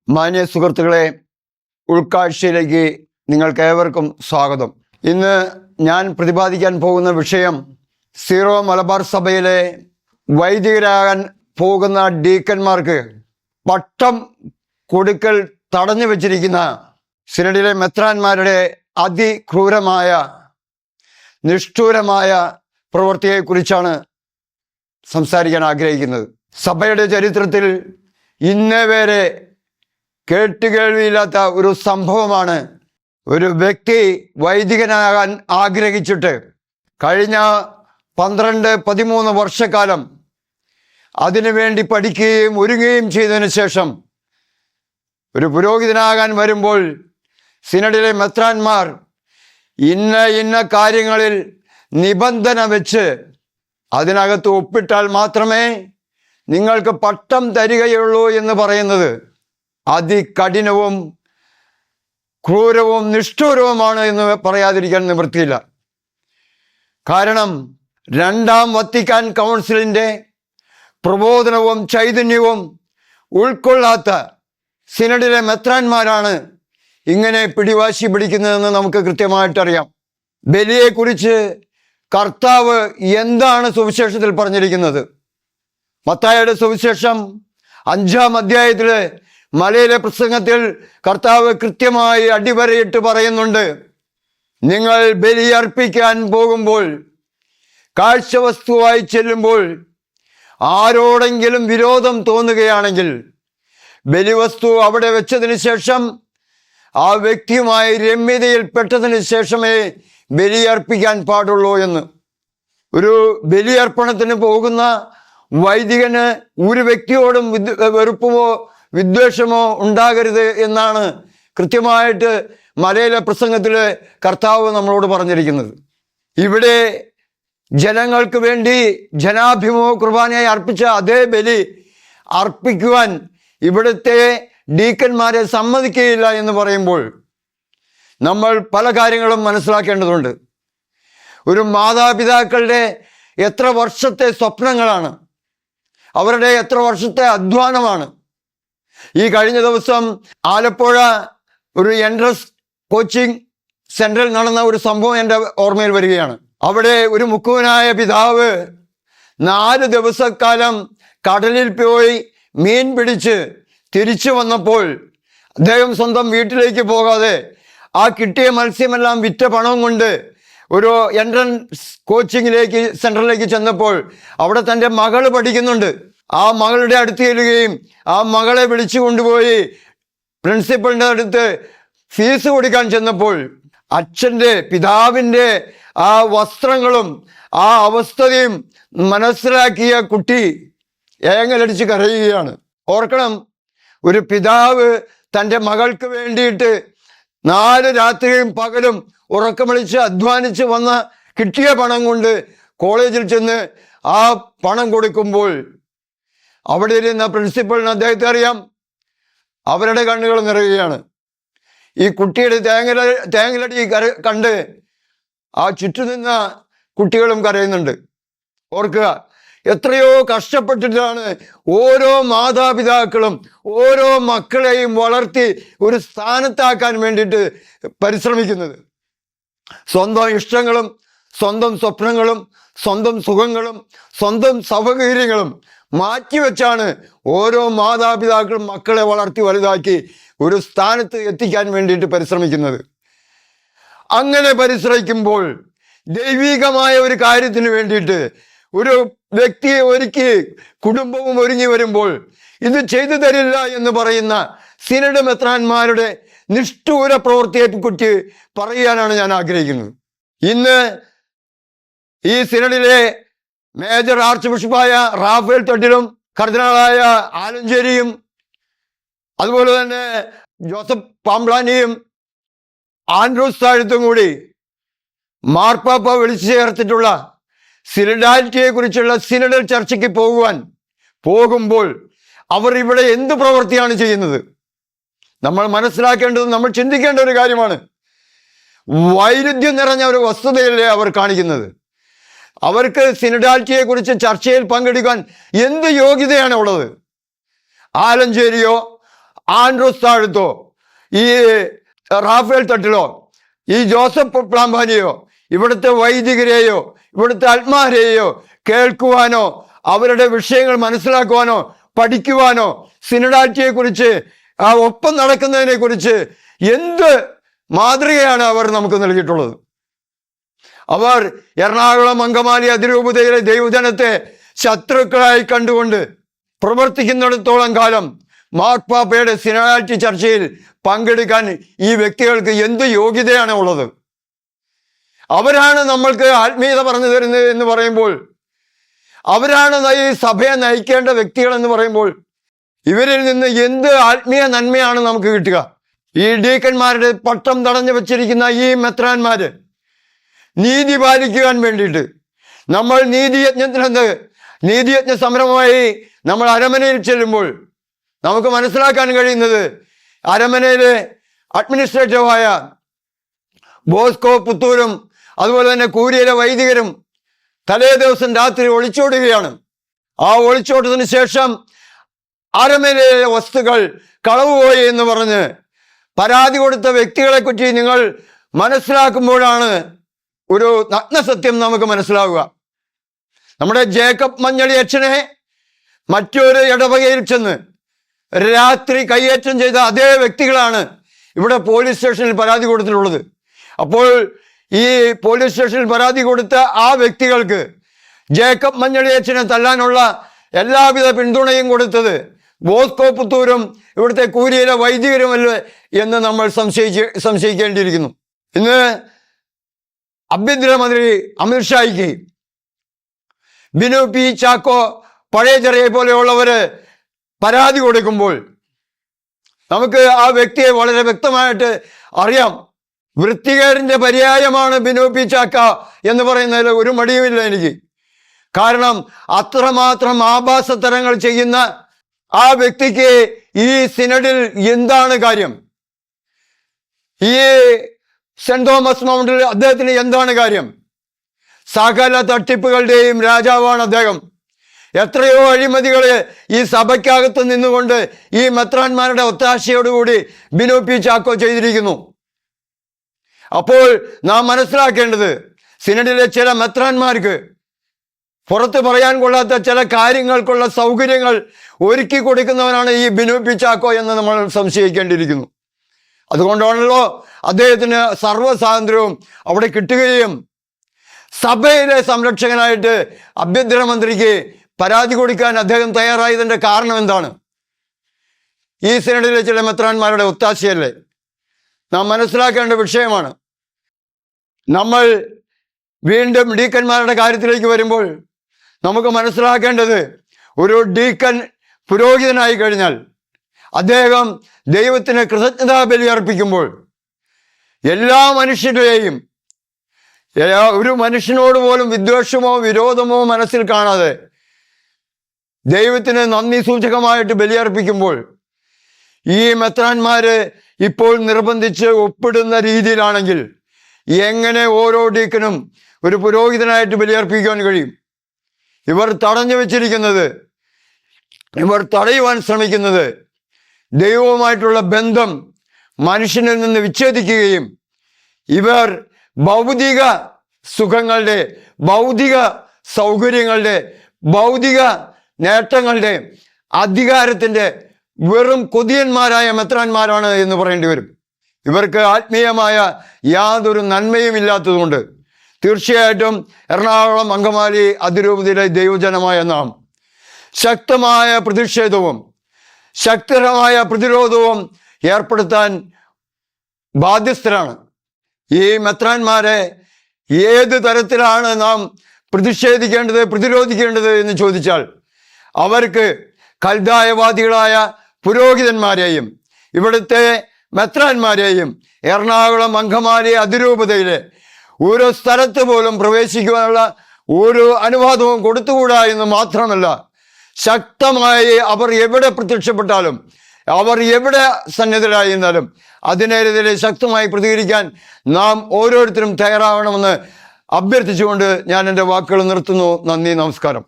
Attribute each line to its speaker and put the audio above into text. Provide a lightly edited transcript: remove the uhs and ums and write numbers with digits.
Speaker 1: മാന്യ സുഹൃത്തുക്കളെ, ഉൾക്കാഴ്ചയിലേക്ക് നിങ്ങൾക്ക് ഏവർക്കും സ്വാഗതം. ഇന്ന് ഞാൻ പ്രതിപാദിക്കാൻ പോകുന്ന വിഷയം സീറോ മലബാർ സഭയിലെ വൈദികരാകാൻ പോകുന്ന ഡീക്കന്മാർക്ക് പട്ടം കൊടുക്കൽ തടഞ്ഞു വച്ചിരിക്കുന്ന സിനഡിലെ മെത്രാന്മാരുടെ അതിക്രൂരമായ നിഷ്ഠൂരമായ പ്രവൃത്തിയെക്കുറിച്ചാണ് സംസാരിക്കാൻ ആഗ്രഹിക്കുന്നത്. സഭയുടെ ചരിത്രത്തിൽ ഇന്നേ വരെ കേട്ടുകേൾവിയില്ലാത്ത ഒരു സംഭവമാണ്. ഒരു വ്യക്തി വൈദികനാകാൻ ആഗ്രഹിച്ചിട്ട് കഴിഞ്ഞ 12-13 വർഷക്കാലം അതിനുവേണ്ടി പഠിക്കുകയും ഒരുങ്ങുകയും ചെയ്തതിന് ശേഷം ഒരു പുരോഹിതനാകാൻ വരുമ്പോൾ സിനഡിലെ മെത്രാന്മാർ ഇന്ന കാര്യങ്ങളിൽ നിബന്ധന വെച്ച് അതിനകത്ത് ഒപ്പിട്ടാൽ മാത്രമേ നിങ്ങൾക്ക് പട്ടം തരികയുള്ളൂ എന്ന് പറയുന്നത് അതികഠിനവും ക്രൂരവും നിഷ്ഠൂരവുമാണ് എന്ന് പറയാതിരിക്കാൻ നിവൃത്തിയില്ല. കാരണം രണ്ടാം വത്തിക്കാൻ കൗൺസിലിൻ്റെ പ്രബോധനവും ചൈതന്യവും ഉൾക്കൊള്ളാത്ത സിനഡിലെ മെത്രാന്മാരാണ് ഇങ്ങനെ പിടിവാശി പിടിക്കുന്നതെന്ന് നമുക്ക് കൃത്യമായിട്ടറിയാം. ബലിയെക്കുറിച്ച് കർത്താവ് എന്താണ് സുവിശേഷത്തിൽ പറഞ്ഞിരിക്കുന്നത്? മത്തായിയുടെ സുവിശേഷം 5-ാം അധ്യായത്തിലെ മലയിലെ പ്രസംഗത്തിൽ കർത്താവ് കൃത്യമായി അടിവരയിട്ട് പറയുന്നുണ്ട്, നിങ്ങൾ ബലിയർപ്പിക്കാൻ പോകുമ്പോൾ, കാഴ്ചവസ്തുവായി ചെല്ലുമ്പോൾ ആരോടെങ്കിലും വിരോധം തോന്നുകയാണെങ്കിൽ ബലിവസ്തു അവിടെ വെച്ചതിന് ശേഷം ആ വ്യക്തിയുമായി രമ്യതയിൽപ്പെട്ടതിന് ശേഷമേ ബലിയർപ്പിക്കാൻ പാടുള്ളൂ എന്ന്. ഒരു ബലിയർപ്പണത്തിന് പോകുന്ന വൈദികന് ഒരു വ്യക്തിയോടും വെറുപ്പമോ വിദ്വേഷമോ ഉണ്ടാകരുത് എന്നാണ് കൃത്യമായിട്ട് മലയിലെ പ്രസംഗത്തിൽ കർത്താവ് നമ്മളോട് പറഞ്ഞിരിക്കുന്നത്. ഇവിടെ ജനങ്ങൾക്ക് വേണ്ടി ജനാഭിമുഖ കുർബാനയായി അർപ്പിച്ച അതേ ബലി അർപ്പിക്കുവാൻ ഇവിടുത്തെ ഡീക്കന്മാരെ സമ്മതിക്കുകയില്ല എന്ന് പറയുമ്പോൾ നമ്മൾ പല കാര്യങ്ങളും മനസ്സിലാക്കേണ്ടതുണ്ട്. ഒരു മാതാപിതാക്കളുടെ എത്ര വർഷത്തെ സ്വപ്നങ്ങളാണ്, അവരുടെ എത്ര വർഷത്തെ അധ്വാനമാണ്. ഈ കഴിഞ്ഞ ദിവസം ആലപ്പുഴ ഒരു എൻട്രൻസ് കോച്ചിങ് സെന്ററിൽ നടന്ന ഒരു സംഭവം എൻ്റെ ഓർമ്മയിൽ വരികയാണ്. അവിടെ ഒരു മുക്കുവനായ പിതാവ് 4 ദിവസക്കാലം കടലിൽ പോയി മീൻ പിടിച്ച് തിരിച്ചു വന്നപ്പോൾ അദ്ദേഹം സ്വന്തം വീട്ടിലേക്ക് പോകാതെ ആ കിട്ടിയ മത്സ്യമെല്ലാം വിറ്റ പണം കൊണ്ട് ഒരു എൻട്രൻസ് കോച്ചിങ്ങിലേക്ക് സെന്ററിലേക്ക് ചെന്നപ്പോൾ അവിടെ തൻ്റെ മകള് പഠിക്കുന്നുണ്ട്. ആ മകളുടെ അടുത്ത് ചെല്ലുകയും ആ മകളെ വിളിച്ചു കൊണ്ടുപോയി പ്രിൻസിപ്പളിൻ്റെ അടുത്ത് ഫീസ് കൊടുക്കാൻ ചെന്നപ്പോൾ അച്ഛൻ്റെ പിതാവിൻ്റെ ആ വസ്ത്രങ്ങളും ആ അവസ്ഥയും മനസ്സിലാക്കിയ കുട്ടി ഏങ്ങലടിച്ച് കരയുകയാണ്. ഓർക്കണം, ഒരു പിതാവ് തൻ്റെ മകൾക്ക് വേണ്ടിയിട്ട് 4 രാത്രിയും പകലും ഉറക്കമളിച്ച് അധ്വാനിച്ച് വന്ന കിട്ടിയ പണം കൊണ്ട് കോളേജിൽ ചെന്ന് ആ പണം കൊടുക്കുമ്പോൾ അവിടെ ഇരുന്ന പ്രിൻസിപ്പളിന് അദ്ദേഹത്തെ അറിയാം, അവരുടെ കണ്ണുകൾ നിറയുകയാണ്. ഈ കുട്ടിയുടെ തേങ്ങലടി കണ്ട് ആ ചുറ്റുനിന്ന കുട്ടികളും കരയുന്നുണ്ട്. ഓർക്കുക, എത്രയോ കഷ്ടപ്പെട്ടിട്ടാണ് ഓരോ മാതാപിതാക്കളും ഓരോ മക്കളെയും വളർത്തി ഒരു സ്ഥാനത്താക്കാൻ വേണ്ടിയിട്ട് പരിശ്രമിക്കുന്നത്. സ്വന്തം ഇഷ്ടങ്ങളും സ്വന്തം സ്വപ്നങ്ങളും സ്വന്തം സുഖങ്ങളും സ്വന്തം സൗകര്യങ്ങളും മാറ്റിവെച്ചാണ് ഓരോ മാതാപിതാക്കളും മക്കളെ വളർത്തി വലുതാക്കി ഒരു സ്ഥാനത്ത് എത്തിക്കാൻ വേണ്ടിയിട്ട് പരിശ്രമിക്കുന്നത്. അങ്ങനെ പരിശ്രമിക്കുമ്പോൾ ദൈവികമായ ഒരു കാര്യത്തിന് വേണ്ടിയിട്ട് ഒരു വ്യക്തിയെ ഒരുക്കി കുടുംബവും ഒരുങ്ങി വരുമ്പോൾ ഇത് ചെയ്തു തരില്ല എന്ന് പറയുന്ന സിനഡ് മെത്രാന്മാരുടെ നിഷ്ഠൂര പ്രവൃത്തിയെക്കുറിച്ച് പറയാനാണ് ഞാൻ ആഗ്രഹിക്കുന്നത്. ഇന്ന് ഈ സിനഡിലെ മേജർ ആർച്ച് ബിഷപ്പായ റാഫേൽ തട്ടിലും കർദിനാളായ ആലഞ്ചേരിയും അതുപോലെ തന്നെ ജോസഫ് പാംബ്ലാനിയും ആൻഡ്രൂസ് താഴത്തും കൂടി മാർപ്പാപ്പ വിളിച്ചു ചേർത്തിട്ടുള്ള സിനഡാലിറ്റിയെ കുറിച്ചുള്ള സിനഡൽ ചർച്ചയ്ക്ക് പോകുമ്പോൾ അവർ ഇവിടെ എന്ത് പ്രവൃത്തിയാണ് ചെയ്യുന്നത്? നമ്മൾ മനസ്സിലാക്കേണ്ടത്, നമ്മൾ ചിന്തിക്കേണ്ട ഒരു കാര്യമാണ്. വൈരുദ്ധ്യം നിറഞ്ഞ ഒരു വസ്തുതയല്ലേ അവർ കാണിക്കുന്നത്? അവർക്ക് സിനഡാലിറ്റിയെ കുറിച്ച് ചർച്ചയിൽ പങ്കെടുക്കാൻ എന്ത് യോഗ്യതയാണ് ഉള്ളത്? ആലഞ്ചേരിയോ ആൻഡ്രൂസ് താഴത്തോ, ഈ റാഫേൽ തട്ടിലോ, ഈ ജോസഫ് പ്ലാമ്പാനിയോ, ഇവിടുത്തെ വൈദികരെയോ ഇവിടുത്തെ ആത്മാരെയോ കേൾക്കുവാനോ അവരുടെ വിഷയങ്ങൾ മനസ്സിലാക്കുവാനോ പഠിക്കുവാനോ സിനഡാലിറ്റിയെ കുറിച്ച് ഒപ്പം നടക്കുന്നതിനെ കുറിച്ച് എന്ത് മാതൃകയാണ് അവർ നമുക്ക് നൽകിയിട്ടുള്ളത്? അവർ എറണാകുളം അങ്കമാലി അതിരൂപതയിലെ ദൈവജനത്തെ ശത്രുക്കളായി കണ്ടുകൊണ്ട് പ്രവർത്തിക്കുന്നിടത്തോളം കാലം മാർപ്പാപ്പയുടെ സിനഡാലിറ്റി ചർച്ചയിൽ പങ്കെടുക്കാൻ ഈ വ്യക്തികൾക്ക് എന്ത് യോഗ്യതയാണ് ഉള്ളത്? അവരാണ് നമ്മൾക്ക് ആത്മീയത പറഞ്ഞു തരുന്നത് എന്ന് പറയുമ്പോൾ, അവരാണ് ഈ സഭയെ നയിക്കേണ്ട വ്യക്തികൾ എന്ന് പറയുമ്പോൾ, ഇവരിൽ നിന്ന് എന്ത് ആത്മീയ നന്മയാണ് നമുക്ക് കിട്ടുക? ഈ ഡീക്കന്മാരുടെ പട്ടം തടഞ്ഞു വെച്ചിരിക്കുന്ന ഈ മെത്രാന്മാര് നീതി പാലിക്കുവാൻ വേണ്ടിയിട്ട് നമ്മൾ നീതിയജ്ഞ സമരമായി നമ്മൾ അരമനയിൽ ചെല്ലുമ്പോൾ നമുക്ക് മനസ്സിലാക്കാൻ കഴിയുന്നത്, അരമനയിലെ അഡ്മിനിസ്ട്രേറ്റീവായ ബോസ്കോ പുത്തൂരും അതുപോലെ തന്നെ കൂരിയിലെ വൈദികരും തലേ ദിവസം രാത്രി ഒളിച്ചോടുകയാണ്. ആ ഒളിച്ചോട്ടത്തിന് ശേഷം അരമനയിലെ വസ്തുക്കൾ കളവുപോയി എന്ന് പറഞ്ഞ് പരാതി കൊടുത്ത വ്യക്തികളെ പറ്റി നിങ്ങൾ മനസ്സിലാക്കുമ്പോഴാണ് ഒരു നഗ്നസത്യം നമുക്ക് മനസ്സിലാവുക. നമ്മുടെ ജേക്കബ് മഞ്ഞളി അച്ഛനെ മറ്റൊരു ഇടവകയിൽ ചെന്ന് രാത്രി കയ്യേറ്റം ചെയ്ത അതേ വ്യക്തികളാണ് ഇവിടെ പോലീസ് സ്റ്റേഷനിൽ പരാതി കൊടുത്തിട്ടുള്ളത്. അപ്പോൾ ഈ പോലീസ് സ്റ്റേഷനിൽ പരാതി കൊടുത്ത ആ വ്യക്തികൾക്ക് ജേക്കബ് മഞ്ഞളി അച്ഛനെ തല്ലാനുള്ള എല്ലാവിധ പിന്തുണയും കൊടുത്തത് ബോസ്കോ പുത്തൂരും ഇവിടുത്തെ കൂരിയിലെ വൈദികരുമല്ലേ എന്ന് നമ്മൾ സംശയിക്കേണ്ടിയിരിക്കുന്നു. ഇന്ന് ആഭ്യന്തരമന്ത്രി അമിത്ഷായ്ക്ക് ബിനു പി ചാക്കോ, പഴയചെറിയെ പോലെയുള്ളവര് പരാതി കൊടുക്കുമ്പോൾ നമുക്ക് ആ വ്യക്തിയെ വളരെ വ്യക്തമായിട്ട് അറിയാം. വൃത്തികേടിന്റെ പര്യായമാണ് ബിനു പി ചാക്ക എന്ന് പറയുന്നതിൽ ഒരു മടിയുമില്ല എനിക്ക്. കാരണം അത്രമാത്രം ആഭാസത്തരങ്ങൾ ചെയ്യുന്ന ആ വ്യക്തിക്ക് ഈ സിനഡിൽ എന്താണ് കാര്യം? ഈ സെന്റ് തോമസ് മൗണ്ടിൽ അദ്ദേഹത്തിന് എന്താണ് കാര്യം? സകല തട്ടിപ്പുകളുടെയും രാജാവാണ് അദ്ദേഹം. എത്രയോ അഴിമതികള് ഈ സഭയ്ക്കകത്ത് നിന്നുകൊണ്ട് ഈ മെത്രാന്മാരുടെ ഒത്താശയോടുകൂടി ബിനു പി ചാക്കോ ചെയ്തിരിക്കുന്നു. അപ്പോൾ നാം മനസ്സിലാക്കേണ്ടത്, സിനഡിലെ ചില മെത്രാന്മാർക്ക് പുറത്ത് പറയാൻ കൊള്ളാത്ത ചില കാര്യങ്ങൾക്കുള്ള സൗകര്യങ്ങൾ ഒരുക്കി കൊടുക്കുന്നവനാണ് ഈ ബിനു പി ചാക്കോ എന്ന് നമ്മൾ സംശയിക്കേണ്ടിയിരിക്കുന്നു. അതുകൊണ്ടാണല്ലോ അദ്ദേഹത്തിന് സർവ്വസ്വാതന്ത്ര്യവും അവിടെ കിട്ടുകയും സഭയിലെ സംരക്ഷകനായിട്ട് ആഭ്യന്തരമന്ത്രിക്ക് പരാതി കൊടുക്കാൻ അദ്ദേഹം തയ്യാറായതിൻ്റെ കാരണം എന്താണ്? ഈ സിനഡിലെ ചില മെത്രാന്മാരുടെ ഒത്താശയല്ലേ? നാം മനസ്സിലാക്കേണ്ട വിഷയമാണ്. നമ്മൾ വീണ്ടും ഡീക്കന്മാരുടെ കാര്യത്തിലേക്ക് വരുമ്പോൾ നമുക്ക് മനസ്സിലാക്കേണ്ടത്, ഒരു ഡീക്കൻ പുരോഹിതനായി കഴിഞ്ഞാൽ അദ്ദേഹം ദൈവത്തിന് കൃതജ്ഞതാ ബലി അർപ്പിക്കുമ്പോൾ എല്ലാ മനുഷ്യരെയും, ഒരു മനുഷ്യനോട് പോലും വിദ്വേഷമോ വിരോധമോ മനസ്സിൽ കാണാതെ ദൈവത്തിന് നന്ദി സൂചകമായിട്ട് ബലിയർപ്പിക്കുമ്പോൾ ഈ മെത്രാന്മാര് ഇപ്പോൾ നിർബന്ധിച്ച് ഒപ്പിടുന്ന രീതിയിലാണെങ്കിൽ എങ്ങനെ ഓരോ ഡീക്കനും ഒരു പുരോഹിതനായിട്ട് ബലിയർപ്പിക്കാൻ കഴിയും? ഇവർ തടഞ്ഞു വെച്ചിരിക്കുന്നത്, ഇവർ തടയുവാൻ ശ്രമിക്കുന്നത് ദൈവവുമായിട്ടുള്ള ബന്ധം മനുഷ്യനിൽ നിന്ന് വിച്ഛേദിക്കുകയും ഇവർ ഭൗതിക സുഖങ്ങളുടെ, ഭൗതിക സൗകര്യങ്ങളുടെ, ഭൗതിക നേട്ടങ്ങളുടെ, അധികാരത്തിൻ്റെ വെറും കൊതിയന്മാരായ മെത്രാന്മാരാണ് എന്ന് പറയേണ്ടി വരും. ഇവർക്ക് ആത്മീയമായ യാതൊരു നന്മയും ഇല്ലാത്തതുകൊണ്ട് തീർച്ചയായിട്ടും എറണാകുളം അങ്കമാലി അതിരൂപതയിലെ ദൈവജനമായ നാം ശക്തമായ പ്രതിഷേധവും ശക്തമായ പ്രതിരോധവും ഏർപ്പെടുത്താൻ ബാധ്യസ്ഥരാണ്. ഈ മെത്രാന്മാരെ ഏത് തരത്തിലാണ് നാം പ്രതിഷേധിക്കേണ്ടത്, പ്രതിരോധിക്കേണ്ടത് എന്ന് ചോദിച്ചാൽ, അവർക്ക് കൽദായവാദികളായ പുരോഹിതന്മാരെയും ഇവിടുത്തെ മെത്രാന്മാരെയും എറണാകുളം അങ്കമാലി അതിരൂപതയിലെ ഓരോ സ്ഥലത്ത് പോലും പ്രവേശിക്കുവാനുള്ള ഒരു അനുവാദവും കൊടുത്തുകൂടാ എന്ന് മാത്രമല്ല, ശക്തമായി അവർ എവിടെ പ്രത്യക്ഷപ്പെട്ടാലും, അവർ എവിടെ സന്നിധരായിരുന്നാലും അതിനെതിരെ ശക്തമായി പ്രതികരിക്കാൻ നാം ഓരോരുത്തരും തയ്യാറാവണമെന്ന് അഭ്യർത്ഥിച്ചുകൊണ്ട് ഞാൻ എൻ്റെ വാക്കുകൾ നിർത്തുന്നു. നന്ദി, നമസ്കാരം.